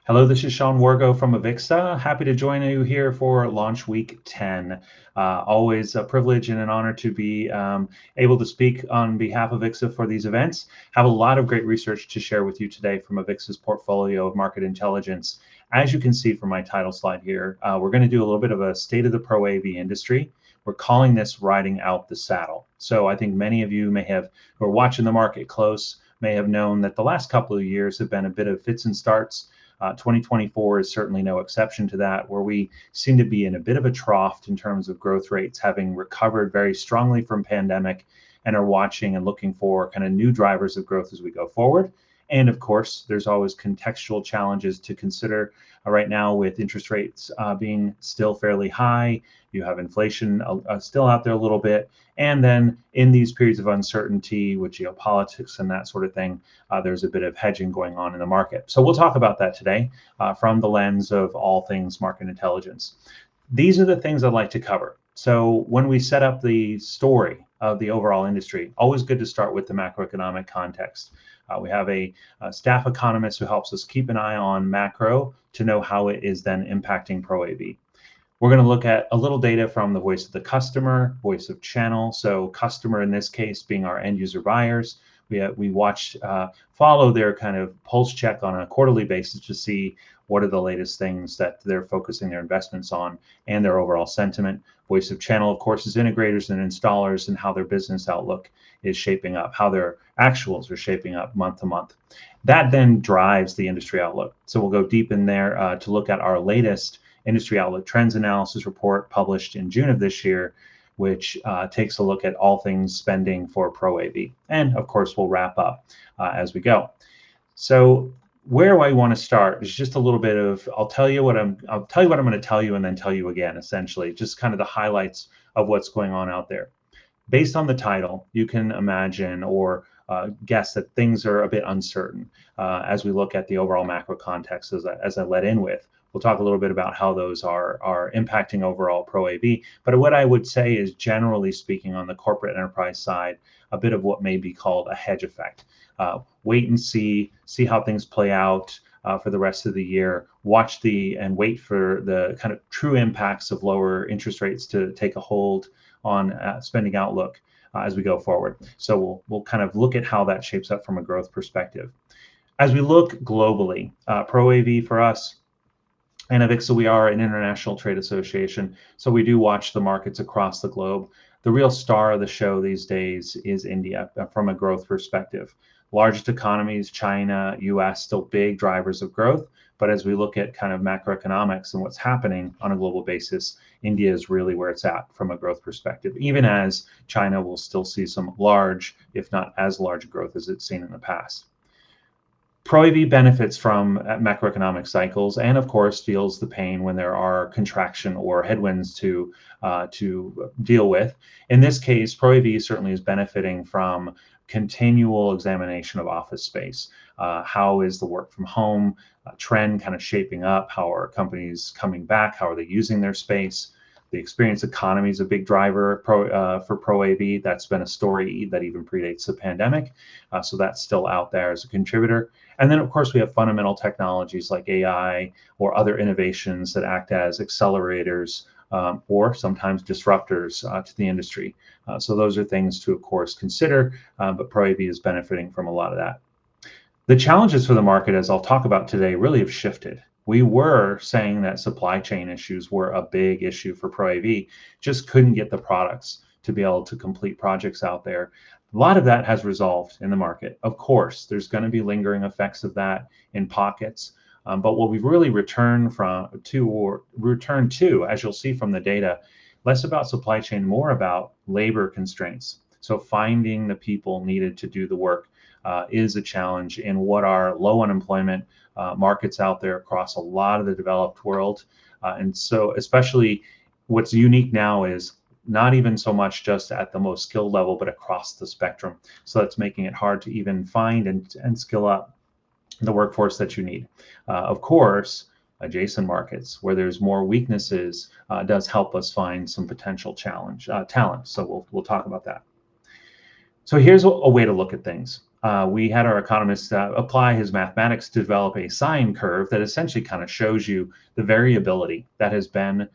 Hello, this is Sean Wargo from AVIXA. Happy to join you here for Launch Week 10. Always a privilege and an honor to be able to speak on behalf of AVIXA for these events. Have a lot of great research to share with you today from AVIXA's portfolio of market intelligence. As you can see from my title slide here, we're going to do a little bit of a state of the ProAV industry. We're calling this riding out the saddle. So I think many of you who are watching the market close, may have known that the last couple of years have been a bit of fits and starts. 2024 is certainly no exception to that, where we seem to be in a bit of a trough in terms of growth rates, having recovered very strongly from pandemic and are watching and looking for kind of new drivers of growth as we go forward. And of course, there's always contextual challenges to consider right now with interest rates being still fairly high. You have inflation still out there a little bit. And then in these periods of uncertainty with geopolitics and that sort of thing, there's a bit of hedging going on in the market. So we'll talk about that today from the lens of all things market intelligence. These are the things I'd like to cover. So when we set up the story of the overall industry, always good to start with the macroeconomic context. We have a staff economist who helps us keep an eye on macro to know how it is then impacting ProAV. We're going to look at a little data from the voice of the customer, voice of channel. So customer in this case being our end user buyers. We follow their kind of pulse check on a quarterly basis to see what are the latest things that they're focusing their investments on and their overall sentiment. Voice of channel, of course, is integrators and installers and how their business outlook is shaping up, how their actuals are shaping up month to month. That then drives the industry outlook. So we'll go deep in there to look at our latest industry outlook trends analysis report published in June of this year, which takes a look at all things spending for ProAV. And of course, we'll wrap up as we go. So where I want to start is just a little bit of, I'll tell you what I'm going to tell you and then tell you again, essentially, just kind of the highlights of what's going on out there. Based on the title, you can imagine or guess that things are a bit uncertain as we look at the overall macro context as I led in with. We'll talk a little bit about how those are impacting overall ProAV. But what I would say is, generally speaking, on the corporate enterprise side, a bit of what may be called a hedge effect. Wait and see how things play out for the rest of the year. And wait for the kind of true impacts of lower interest rates to take a hold on spending outlook as we go forward. So we'll kind of look at how that shapes up from a growth perspective. As we look globally, ProAV for us, and AVIXA, we are an international trade association, so we do watch the markets across the globe. The real star of the show these days is India from a growth perspective. Largest economies, China, US, still big drivers of growth. But as we look at kind of macroeconomics and what's happening on a global basis, India is really where it's at from a growth perspective, even as China will still see some large, if not as large growth as it's seen in the past. ProAV benefits from macroeconomic cycles and, of course, feels the pain when there are contraction or headwinds to deal with. In this case, ProAV certainly is benefiting from continual examination of office space. How is the work from home trend kind of shaping up? How are companies coming back? How are they using their space? The experience economy is a big driver for ProAV. That's been a story that even predates the pandemic. So that's still out there as a contributor. And then, of course, we have fundamental technologies like AI or other innovations that act as accelerators or sometimes disruptors to the industry. So those are things to, of course, consider, but ProAV is benefiting from a lot of that. The challenges for the market, as I'll talk about today, really have shifted. We were saying that supply chain issues were a big issue for ProAV, just couldn't get the products to be able to complete projects out there. A lot of that has resolved in the market. Of course, there's going to be lingering effects of that in pockets. But what we've really returned to, as you'll see from the data, less about supply chain, more about labor constraints. So finding the people needed to do the work is a challenge in what are low unemployment markets out there across a lot of the developed world. And so especially what's unique now is not even so much just at the most skilled level, but across the spectrum. So that's making it hard to even find and skill up the workforce that you need. Of course, adjacent markets where there's more weaknesses does help us find some potential talent. So we'll talk about that. So here's a way to look at things. we had our economist apply his mathematics to develop a sine curve that essentially kind of shows you the variability that has been,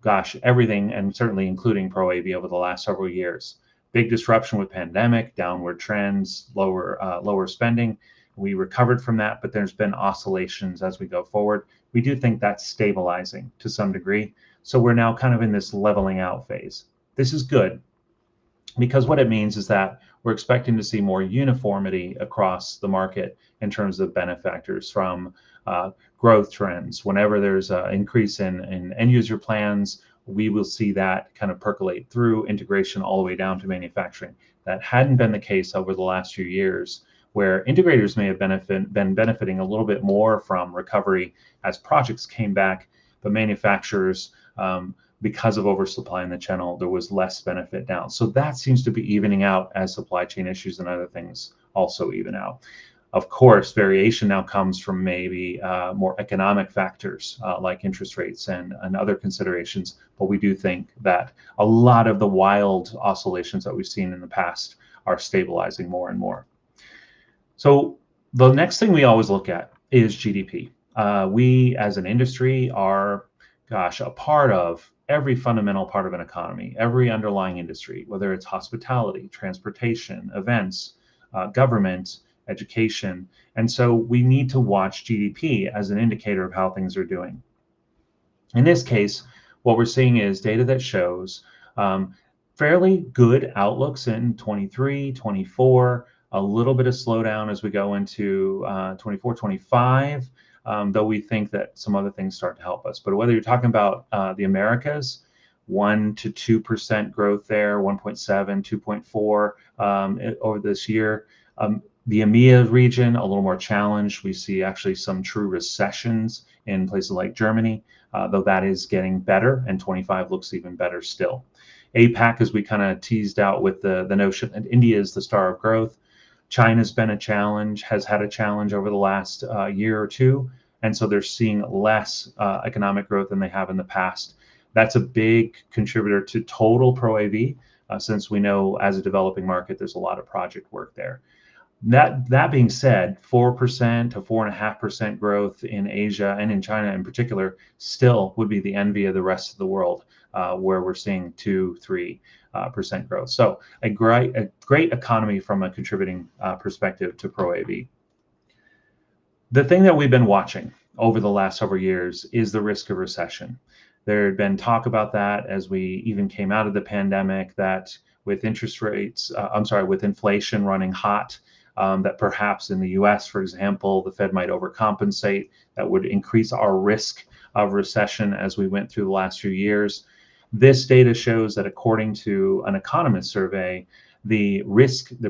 gosh, everything, and certainly including ProAV over the last several years. Big disruption with pandemic, downward trends, lower spending. We recovered from that, but there's been oscillations as we go forward. We do think that's stabilizing to some degree. So we're now kind of in this leveling out phase. This is good because what it means is that we're expecting to see more uniformity across the market in terms of benefactors from growth trends. Whenever there's an increase in end user plans, we will see that kind of percolate through integration all the way down to manufacturing. That hadn't been the case over the last few years, where integrators may have been benefiting a little bit more from recovery as projects came back, but manufacturers, because of oversupply in the channel, there was less benefit down. So that seems to be evening out as supply chain issues and other things also even out. Of course, variation now comes from maybe more economic factors like interest rates and other considerations, but we do think that a lot of the wild oscillations that we've seen in the past are stabilizing more and more. So the next thing we always look at is GDP. We as an industry are, gosh, a part of every fundamental part of an economy, every underlying industry, whether it's hospitality, transportation, events, government, education. And so we need to watch GDP as an indicator of how things are doing. In this case, what we're seeing is data that shows fairly good outlooks in 23, 24, a little bit of slowdown as we go into 24, 25, though we think that some other things start to help us. But whether you're talking about the Americas, 1 to 2% growth there, 1.7, 2.4 over this year. The EMEA region, a little more challenged. We see actually some true recessions in places like Germany, though that is getting better, and 25 looks even better still. APAC, as we kind of teased out with the notion that India is the star of growth. China's been a challenge, has had a challenge over the last year or two, and so they're seeing less economic growth than they have in the past. That's a big contributor to total ProAV, since we know as a developing market, there's a lot of project work there. That being said, 4% to 4.5% growth in Asia and in China in particular still would be the envy of the rest of the world, where we're seeing 2-3% growth. So a great economy from a contributing perspective to ProAV. The thing that we've been watching over the last several years is the risk of recession. There had been talk about that as we even came out of the pandemic, that with interest rates, with inflation running hot, that perhaps in the US, for example, the Fed might overcompensate. That would increase our risk of recession as we went through the last few years. This data shows that according to an economist survey, the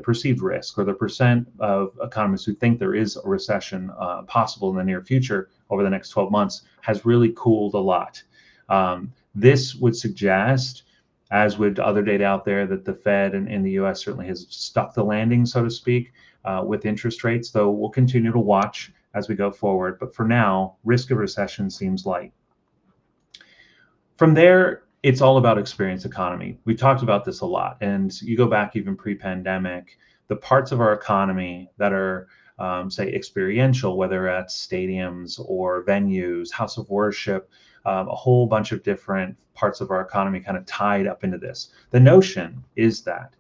perceived risk, or the percent of economists who think there is a recession possible in the near future over the next 12 months, has really cooled a lot. This would suggest, as with other data out there, that the Fed in the US certainly has stuck the landing, so to speak, with interest rates, though we'll continue to watch as we go forward. But for now, risk of recession seems light. From there, it's all about experience economy. We talked about this a lot, and you go back even pre-pandemic, the parts of our economy that are, say, experiential, whether that's stadiums or venues, house of worship, a whole bunch of different parts of our economy kind of tied up into this. The notion is that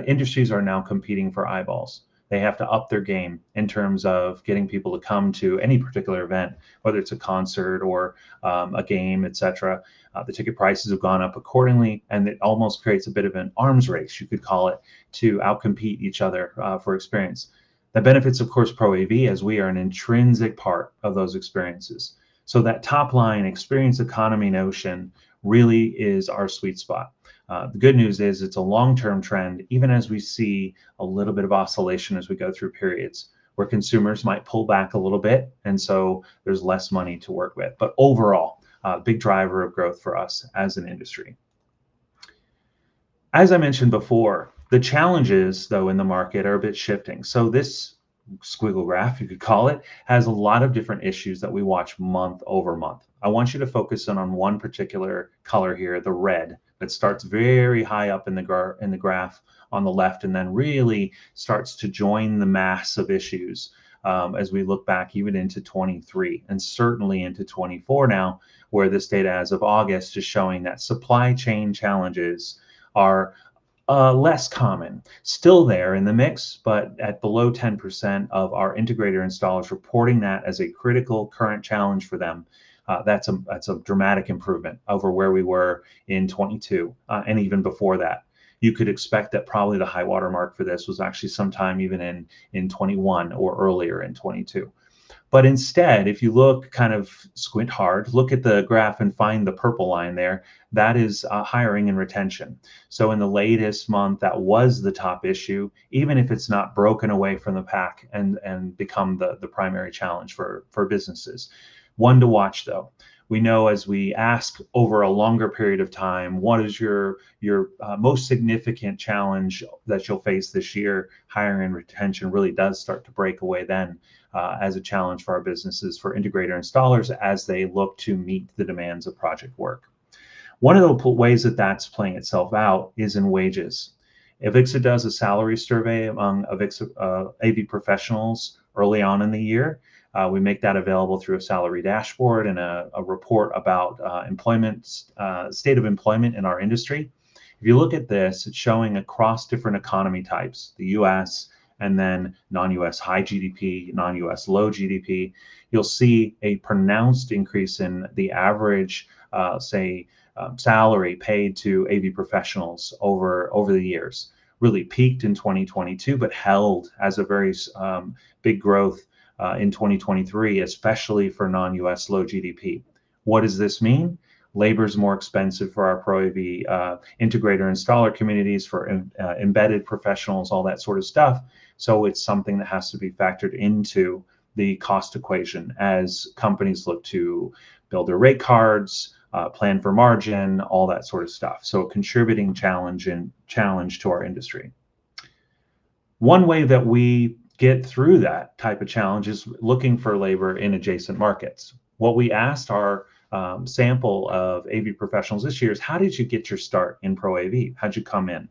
industries are now competing for eyeballs. They have to up their game in terms of getting people to come to any particular event, whether it's a concert or a game, etc. The ticket prices have gone up accordingly, and it almost creates a bit of an arms race, you could call it, to outcompete each other for experience. That benefits, of course, ProAV, as we are an intrinsic part of those experiences. So that top line experience economy notion really is our sweet spot. The good news is it's a long-term trend, even as we see a little bit of oscillation as we go through periods where consumers might pull back a little bit, and so there's less money to work with. But overall, big driver of growth for us as an industry. As I mentioned before, the challenges, though, in the market are a bit shifting. So this squiggle graph, you could call it, has a lot of different issues that we watch month over month. I want you to focus in on one particular color here, the red, that starts very high up in the graph on the left, and then really starts to join the mass of issues as we look back even into 23 and certainly into 24 now, where this data as of August is showing that supply chain challenges are less common, still there in the mix, but at below 10% of our integrator installers reporting that as a critical current challenge for them. That's a dramatic improvement over where we were in 22 and even before that. You could expect that probably the high water mark for this was actually sometime even in 21 or earlier in 22. But instead, if you look, kind of squint hard, look at the graph and find the purple line there, that is hiring and retention. So in the latest month, that was the top issue, even if it's not broken away from the pack and become the primary challenge for businesses. One to watch though. We know as we ask over a longer period of time, what is your most significant challenge that you'll face this year? Hiring and retention really does start to break away then as a challenge for our businesses, for integrator installers, as they look to meet the demands of project work. One of the ways that that's playing itself out is in wages. AVIXA does a salary survey among AVIXA AV professionals early on in the year. We make that available through a salary dashboard and a report about state of employment in our industry. If you look at this, it's showing across different economy types, the US and then non-US high GDP, non-US low GDP. You'll see a pronounced increase in the average, salary paid to AV professionals over the years. Really peaked in 2022, but held as a very big growth in 2023, especially for non-US low GDP. What does this mean? Labor is more expensive for our ProAV integrator installer communities, for embedded professionals, all that sort of stuff. So it's something that has to be factored into the cost equation as companies look to build their rate cards, plan for margin, all that sort of stuff. So a contributing challenge to our industry. One way that we get through that type of challenge is looking for labor in adjacent markets. What we asked our sample of AV professionals this year is, how did you get your start in ProAV? How'd you come in?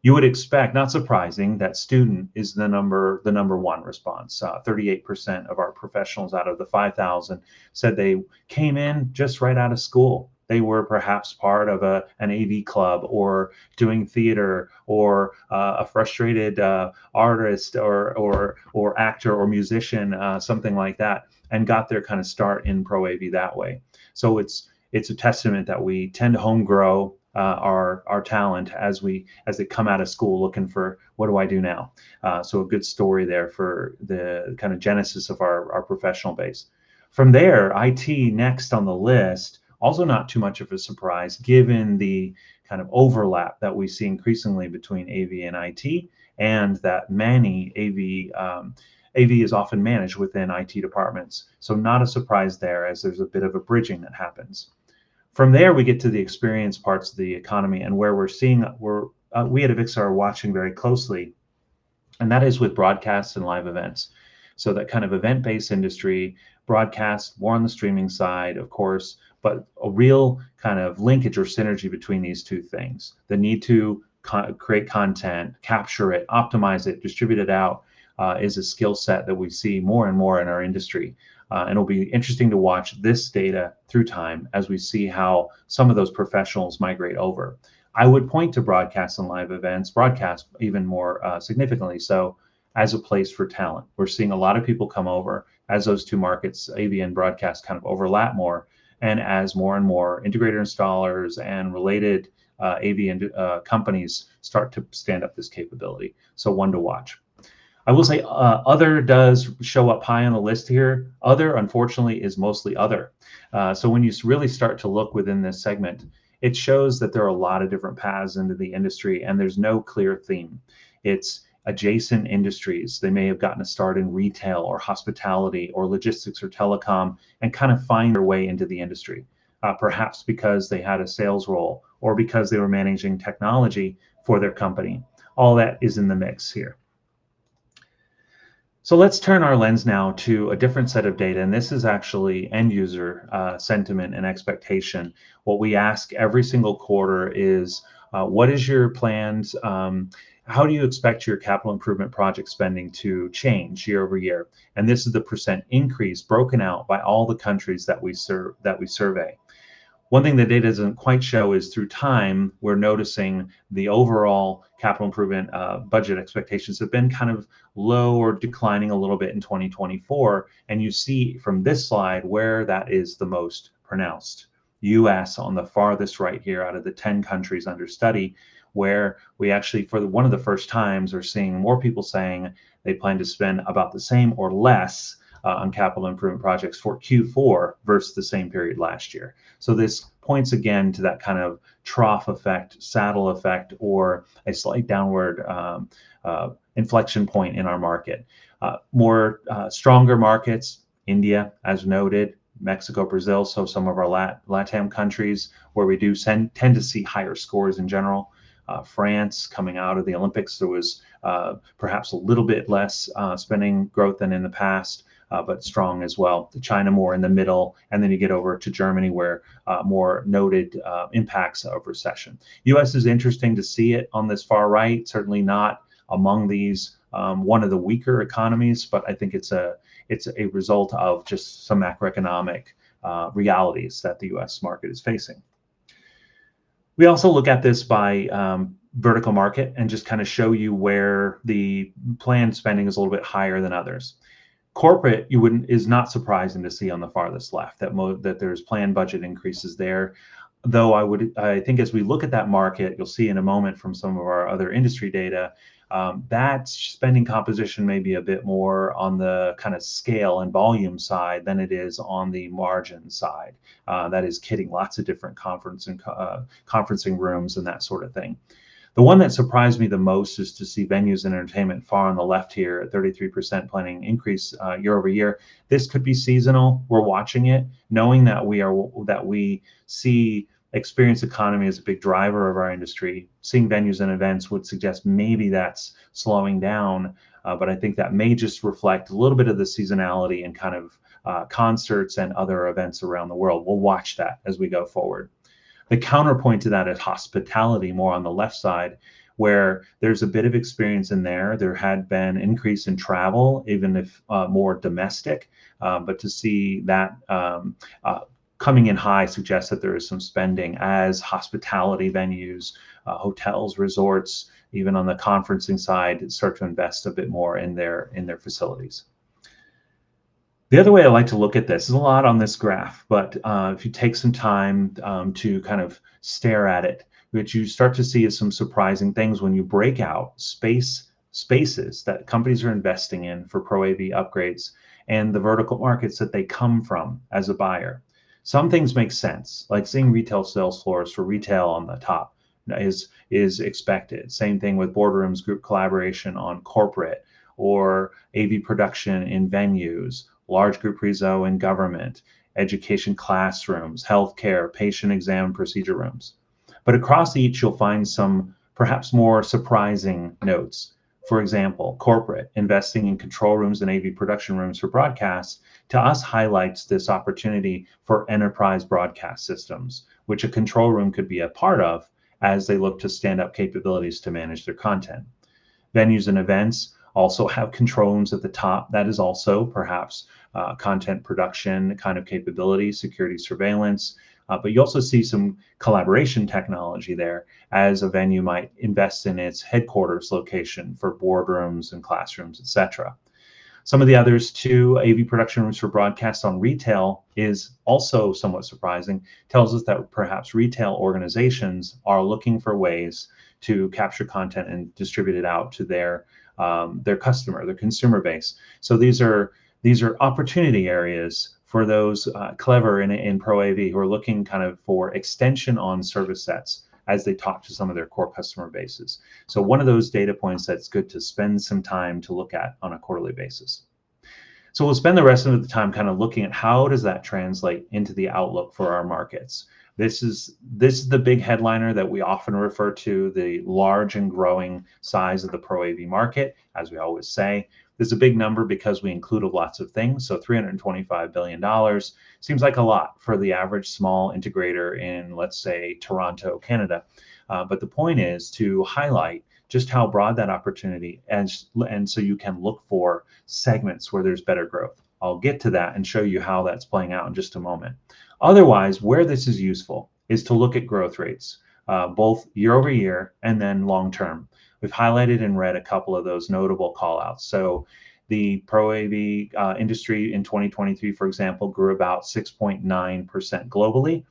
You would expect, not surprising, that student is the number one response. 38% of our professionals out of the 5,000 said they came in just right out of school. They were perhaps part of an AV club, or doing theater, or a frustrated artist or actor or musician, something like that, and got their kind of start in ProAV that way. So it's a testament that we tend to home grow our talent as they come out of school looking for, what do I do now? So a good story there for the kind of genesis of our professional base. From there, IT next on the list. Also not too much of a surprise, given the kind of overlap that we see increasingly between AV and IT, and that many AV is often managed within IT departments. So not a surprise there, as there's a bit of a bridging that happens. From there, we get to the experience parts of the economy, and where we at AVIXA are watching very closely, and that is with broadcasts and live events. So that kind of event-based industry, broadcast more on the streaming side, of course, but a real kind of linkage or synergy between these two things. The need to create content, capture it, optimize it, distribute it out is a skill set that we see more and more in our industry. And it'll be interesting to watch this data through time as we see how some of those professionals migrate over. I would point to broadcast and live events, broadcast even more significantly so, as a place for talent. We're seeing a lot of people come over as those two markets, AV and broadcast, kind of overlap more, and as more and more integrator installers and related AV and companies start to stand up this capability. So one to watch. I will say other does show up high on the list here. Other, unfortunately, is mostly other. So when you really start to look within this segment, it shows that there are a lot of different paths into the industry, and there's no clear theme. It's adjacent industries. They may have gotten a start in retail or hospitality or logistics or telecom and kind of find their way into the industry, perhaps because they had a sales role or because they were managing technology for their company. All that is in the mix here. So let's turn our lens now to a different set of data, and this is actually end user sentiment and expectation. What we ask every single quarter is, what is your plans? How do you expect your capital improvement project spending to change year over year? And this is the percent increase broken out by all the countries that we survey. One thing the data doesn't quite show is through time, we're noticing the overall capital improvement budget expectations have been kind of low or declining a little bit in 2024. And you see from this slide where that is the most pronounced. US on the farthest right here out of the 10 countries under study, where we actually, for one of the first times, are seeing more people saying they plan to spend about the same or less on capital improvement projects for Q4 versus the same period last year. So this points again to that kind of trough effect, saddle effect, or a slight downward inflection point in our market. More stronger markets, India, as noted, Mexico, Brazil, so some of our LATAM countries where we do tend to see higher scores in general. France, coming out of the Olympics, there was perhaps a little bit less spending growth than in the past. But strong as well. China more in the middle, and then you get over to Germany where more noted impacts of recession. U.S. is interesting to see it on this far right, certainly not among these one of the weaker economies, but I think it's a result of just some macroeconomic realities that the U.S. market is facing. We also look at this by vertical market and just kind of show you where the planned spending is a little bit higher than others. Corporate, is not surprising to see on the farthest left that there's planned budget increases there. Though I think as we look at that market, you'll see in a moment from some of our other industry data, that spending composition may be a bit more on the kind of scale and volume side than it is on the margin side. That is kidding, lots of different conferencing rooms and that sort of thing. The one that surprised me the most is to see venues and entertainment far on the left here at 33% planning increase year over year. This could be seasonal. We're watching it, knowing that we see experience economy as a big driver of our industry. Seeing venues and events would suggest maybe that's slowing down, but I think that may just reflect a little bit of the seasonality and kind of concerts and other events around the world. We'll watch that as we go forward. The counterpoint to that is hospitality, more on the left side, where there's a bit of experience in there. There had been increase in travel, even if more domestic, but to see that coming in high suggests that there is some spending as hospitality venues, hotels, resorts, even on the conferencing side, start to invest a bit more in their facilities. The other way I like to look at this is a lot on this graph, but if you take some time to kind of stare at it, what you start to see is some surprising things when you break out spaces that companies are investing in for ProAV upgrades and the vertical markets that they come from as a buyer. Some things make sense, like seeing retail sales floors for retail on the top is expected. Same thing with boardrooms, group collaboration on corporate, or AV production in venues, large group rezo in government, education classrooms, healthcare, patient exam procedure rooms. But across each, you'll find some perhaps more surprising notes. For example, corporate investing in control rooms and AV production rooms for broadcast, to us highlights this opportunity for enterprise broadcast systems, which a control room could be a part of as they look to stand up capabilities to manage their content. Venues and events also have control rooms at the top. That is also perhaps content production kind of capability, security surveillance, but you also see some collaboration technology there as a venue might invest in its headquarters location for boardrooms and classrooms, etc. Some of the others too, AV production rooms for broadcast on retail is also somewhat surprising. Tells us that perhaps retail organizations are looking for ways to capture content and distribute it out to their customer, their consumer base. So these are opportunity areas for those clever in ProAV who are looking kind of for extension on service sets as they talk to some of their core customer bases. So one of those data points that's good to spend some time to look at on a quarterly basis. So we'll spend the rest of the time kind of looking at how does that translate into the outlook for our markets. This is the big headliner that we often refer to, the large and growing size of the ProAV market. As we always say, This is a big number because we included lots of things. So $325 billion seems like a lot for the average small integrator in, let's say, Toronto, Canada. But the point is to highlight just how broad that opportunity is, and so you can look for segments where there's better growth. I'll get to that and show you how that's playing out in just a moment. Otherwise, where this is useful is to look at growth rates, both year over year and then long term. We've highlighted in red a couple of those notable callouts. So the ProAV industry in 2023, for example, grew about 6.9% globally.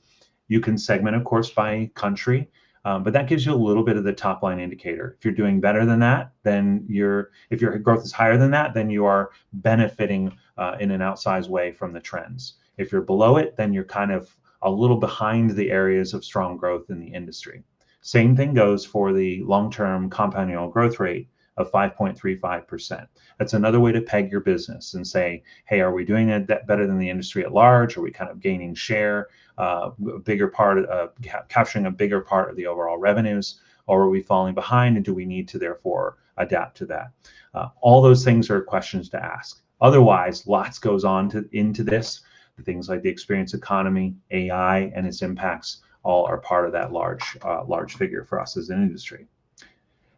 You can segment, of course, by country, but that gives you a little bit of the top line indicator. If you're doing better than that, then if your growth is higher than that, then you are benefiting in an outsized way from the trends. If you're below it, then you're kind of a little behind the areas of strong growth in the industry. Same thing goes for the long-term compound annual growth rate of 5.35%. That's another way to peg your business and say, hey, are we doing that better than the industry at large? Are we kind of gaining share, a bigger part, capturing a bigger part of the overall revenues, or are we falling behind, and do we need to therefore adapt to that? All those things are questions to ask. Otherwise, lots goes on into this. Things like the experience economy, AI, and its impacts all are part of that large figure for us as an industry.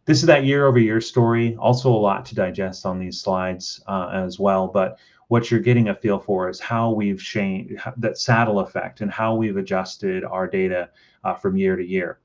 This is that year over year story. Also a lot to digest on these slides as well, but what you're getting a feel for is how we've changed that saddle effect and how we've adjusted our data from year to year.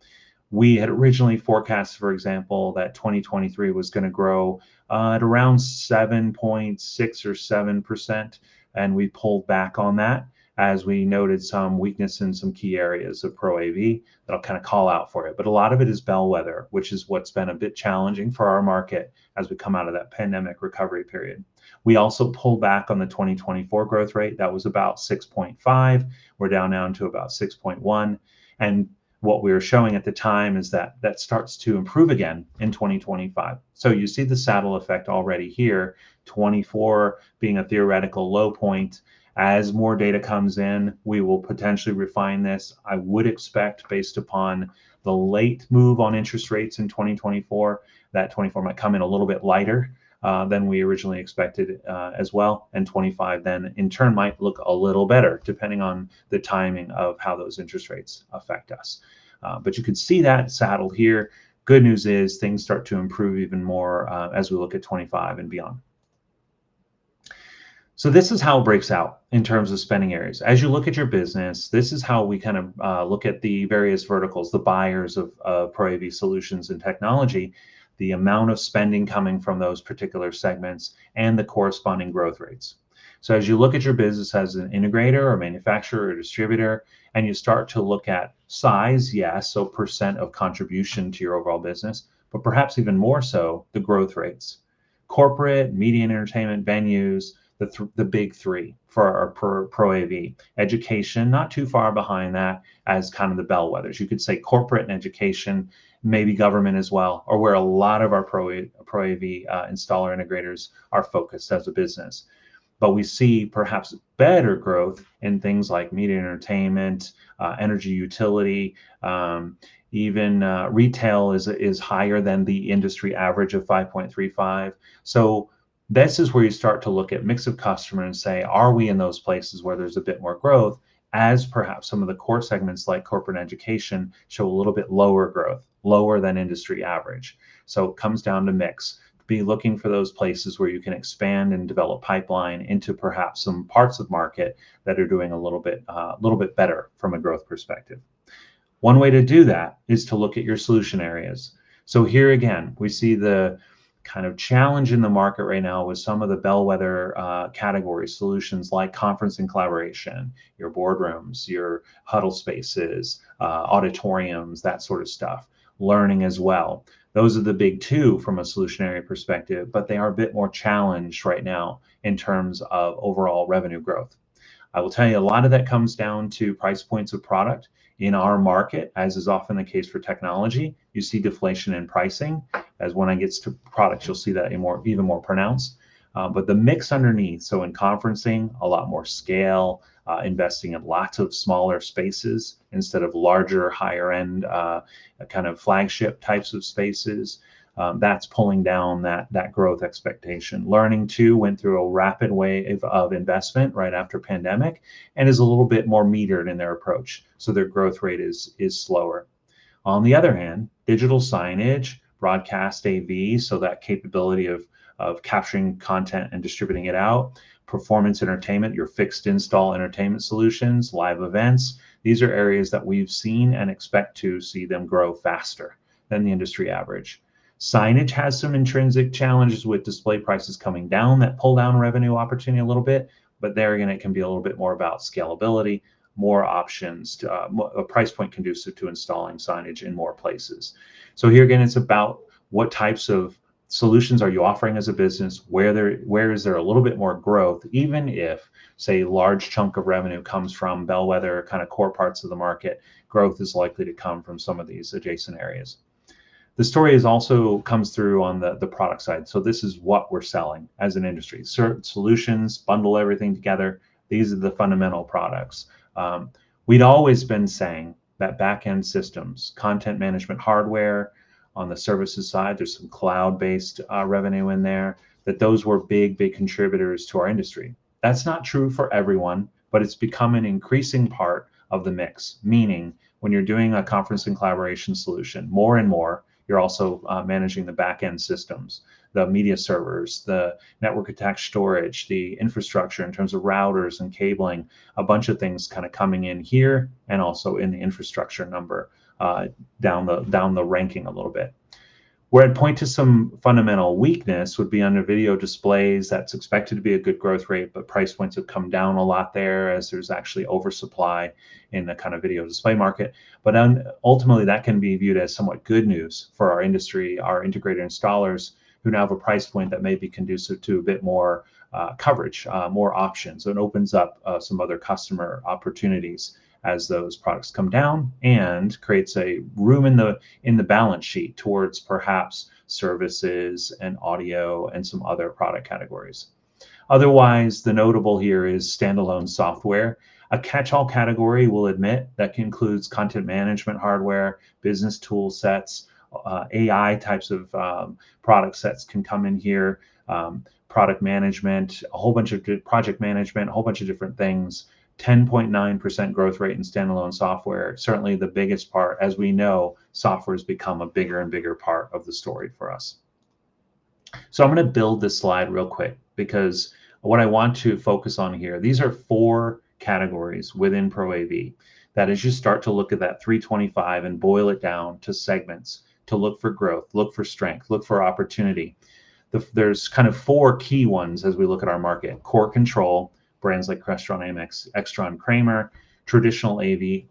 We had originally forecast, for example, that 2023 was going to grow at around 7.6 or 7%, and we pulled back on that as we noted some weakness in some key areas of ProAV that I'll kind of call out for it. But a lot of it is bellwether, which is what's been a bit challenging for our market as we come out of that pandemic recovery period. We also pulled back on the 2024 growth rate. That was about 6.5. We're down now to about 6.1. And what we were showing at the time is that that starts to improve again in 2025. So you see the saddle effect already here, 24 being a theoretical low point. As more data comes in, we will potentially refine this. I would expect, based upon the late move on interest rates in 2024, that 24 might come in a little bit lighter than we originally expected as well. And 25 then in turn might look a little better, depending on the timing of how those interest rates affect us. But you can see that saddle here. Good news is things start to improve even more as we look at 25 and beyond. So this is how it breaks out in terms of spending areas. As you look at your business, this is how we kind of look at the various verticals, the buyers of ProAV solutions and technology, the amount of spending coming from those particular segments, and the corresponding growth rates. So as you look at your business as an integrator or manufacturer or distributor, and you start to look at size, yes, so percent of contribution to your overall business, but perhaps even more so, the growth rates. Corporate, media and entertainment venues, the big three for our ProAV. Education, not too far behind that as kind of the bellwethers. You could say corporate and education, maybe government as well, or where a lot of our ProAV installer integrators are focused as a business. But we see perhaps better growth in things like media and entertainment, energy utility, even retail is higher than the industry average of 5.35. So this is where you start to look at mix of customer and say, are we in those places where there's a bit more growth, as perhaps some of the core segments like corporate education show a little bit lower growth, lower than industry average. So it comes down to mix. Be looking for those places where you can expand and develop pipeline into perhaps some parts of market that are doing a little bit better from a growth perspective. One way to do that is to look at your solution areas. So here again, we see the kind of challenge in the market right now with some of the bellwether category solutions like conference and collaboration, your boardrooms, your huddle spaces, auditoriums, that sort of stuff, learning as well. Those are the big two from a solution area perspective, but they are a bit more challenged right now in terms of overall revenue growth. I will tell you a lot of that comes down to price points of product. In our market, as is often the case for technology, you see deflation in pricing. As when it gets to products, you'll see that even more pronounced. But the mix underneath, so in conferencing, a lot more scale, investing in lots of smaller spaces instead of larger, higher end kind of flagship types of spaces. That's pulling down that growth expectation. Learning too went through a rapid wave of investment right after pandemic and is a little bit more metered in their approach. So their growth rate is slower. On the other hand, digital signage, broadcast AV, so that capability of capturing content and distributing it out, performance entertainment, your fixed install entertainment solutions, live events, these are areas that we've seen and expect to see them grow faster than the industry average. Signage has some intrinsic challenges with display prices coming down that pull down revenue opportunity a little bit, but there again, it can be a little bit more about scalability, more options, a price point conducive to installing signage in more places. So here again, it's about what types of solutions are you offering as a business, where is there a little bit more growth, even if, say, a large chunk of revenue comes from bellwether kind of core parts of the market, growth is likely to come from some of these adjacent areas. The story is also comes through on the product side. So this is what we're selling as an industry. Certain solutions, bundle everything together. These are the fundamental products. We'd always been saying that back-end systems, content management hardware, on the services side, there's some cloud-based revenue in there, that those were big contributors to our industry. That's not true for everyone, but it's become an increasing part of the mix, meaning when you're doing a conference and collaboration solution, more and more, you're also managing the back-end systems, the media servers, the network attached storage, the infrastructure in terms of routers and cabling, a bunch of things kind of coming in here and also in the infrastructure number down the ranking a little bit. Where I'd point to some fundamental weakness would be under video displays. That's expected to be a good growth rate, but price points have come down a lot there as there's actually oversupply in the kind of video display market. But ultimately, that can be viewed as somewhat good news for our industry, our integrated installers who now have a price point that may be conducive to a bit more coverage, more options, and opens up some other customer opportunities as those products come down, and creates a room in the balance sheet towards perhaps services and audio and some other product categories. Otherwise, the notable here is standalone software, a catch-all category, we'll admit, that includes content management hardware, business tool sets, AI types of product sets can come in here, product management, a whole bunch of project management, a whole bunch of different things. 10.9% growth rate in standalone software, certainly the biggest part. As we know, software has become a bigger and bigger part of the story for us. So I'm going to build this slide real quick because what I want to focus on here, these are 4 categories within ProAV. That as you start to look at that 325 and boil it down to segments, to look for growth, look for strength, look for opportunity. There's kind of 4 key ones as we look at our market. Core control, brands like Crestron, Amex, Extron, Kramer. Traditional AV,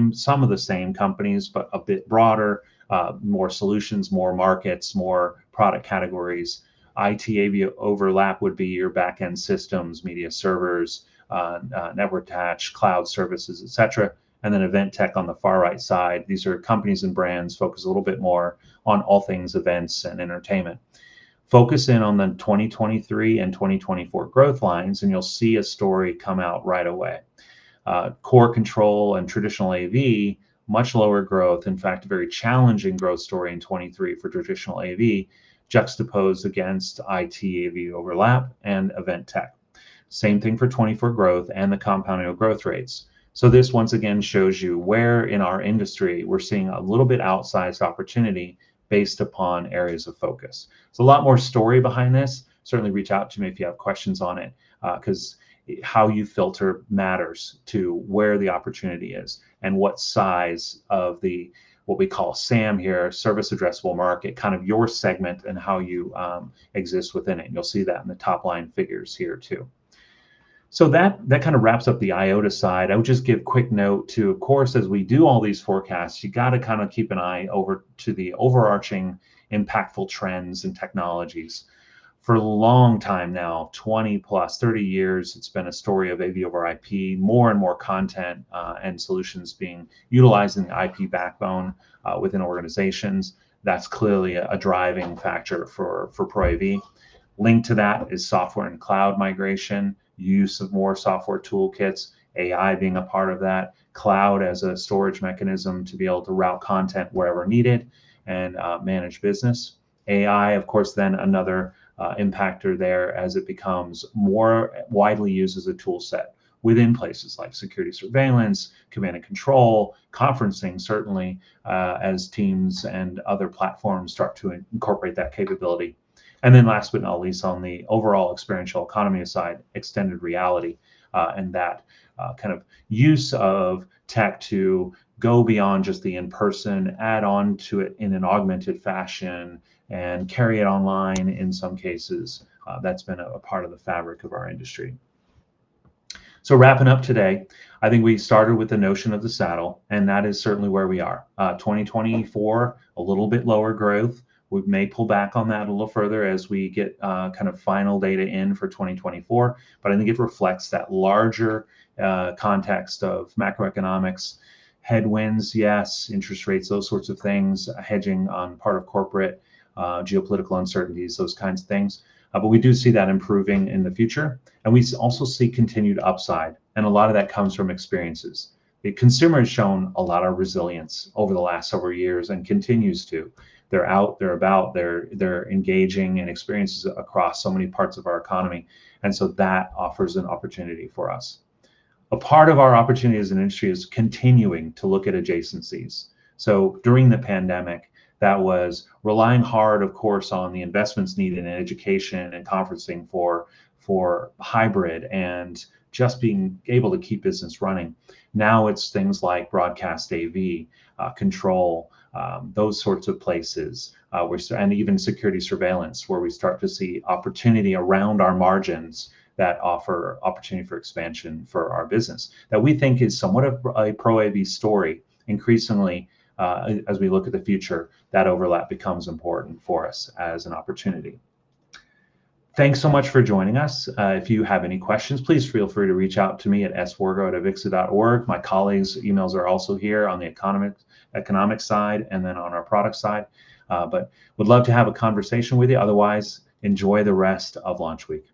some of the same companies, but a bit broader, more solutions, more markets, more product categories. IT AV overlap would be your back-end systems, media servers, network attached, cloud services, etc. And then event tech on the far right side. These are companies and brands focused a little bit more on all things events and entertainment. Focus in on the 2023 and 2024 growth lines, and you'll see a story come out right away. Core control and traditional AV, much lower growth. In fact, a very challenging growth story in 23 for traditional AV, juxtaposed against IT AV overlap and event tech. Same thing for 24 growth and the compound annual growth rates. So this once again shows you where in our industry we're seeing a little bit outsized opportunity based upon areas of focus. So a lot more story behind this. Certainly reach out to me if you have questions on it, because how you filter matters to where the opportunity is and what size of the what we call SAM here, service addressable market, kind of your segment and how you exist within it. And you'll see that in the top line figures here too. So that kind of wraps up the IOTA side. I would just give quick note to, of course, as we do all these forecasts, you got to kind of keep an eye over to the overarching impactful trends and technologies. For a long time now, 20 plus 30 years, it's been a story of AV over IP, more and more content and solutions being utilized in the IP backbone within organizations. That's clearly a driving factor for ProAV. Linked to that is software and cloud migration, use of more software toolkits, AI being a part of that, cloud as a storage mechanism to be able to route content wherever needed and manage business. AI, of course, then another impactor there as it becomes more widely used as a tool set within places like security surveillance, command and control, conferencing, certainly, as teams and other platforms start to incorporate that capability. And then last but not least, on the overall experiential economy side, extended reality and that kind of use of tech to go beyond just the in-person, add on to it in an augmented fashion, and carry it online in some cases. That's been a part of the fabric of our industry. So wrapping up today, I think we started with the notion of the saddle, and that is certainly where we are. 2024, a little bit lower growth. We may pull back on that a little further as we get kind of final data in for 2024, but I think it reflects that larger context of macroeconomics, headwinds, yes, interest rates, those sorts of things, hedging on part of corporate, geopolitical uncertainties, those kinds of things. But we do see that improving in the future. And we also see continued upside. And a lot of that comes from experiences. The consumer has shown a lot of resilience over the last several years and continues to. They're out, they're about, they're engaging in experiences across so many parts of our economy. And so that offers an opportunity for us. A part of our opportunity as an industry is continuing to look at adjacencies. So during the pandemic, that was relying hard, of course, on the investments needed in education and conferencing for hybrid and just being able to keep business running. Now it's things like broadcast AV, control, those sorts of places, and even security surveillance, where we start to see opportunity around our margins that offer opportunity for expansion for our business. That we think is somewhat of a ProAV story. Increasingly, as we look at the future, that overlap becomes important for us as an opportunity. Thanks so much for joining us. If you have any questions, please feel free to reach out to me at swargo@avixa.org. My colleagues' emails are also here on the economic side and then on our product side. But would love to have a conversation with you. Otherwise, enjoy the rest of launch week.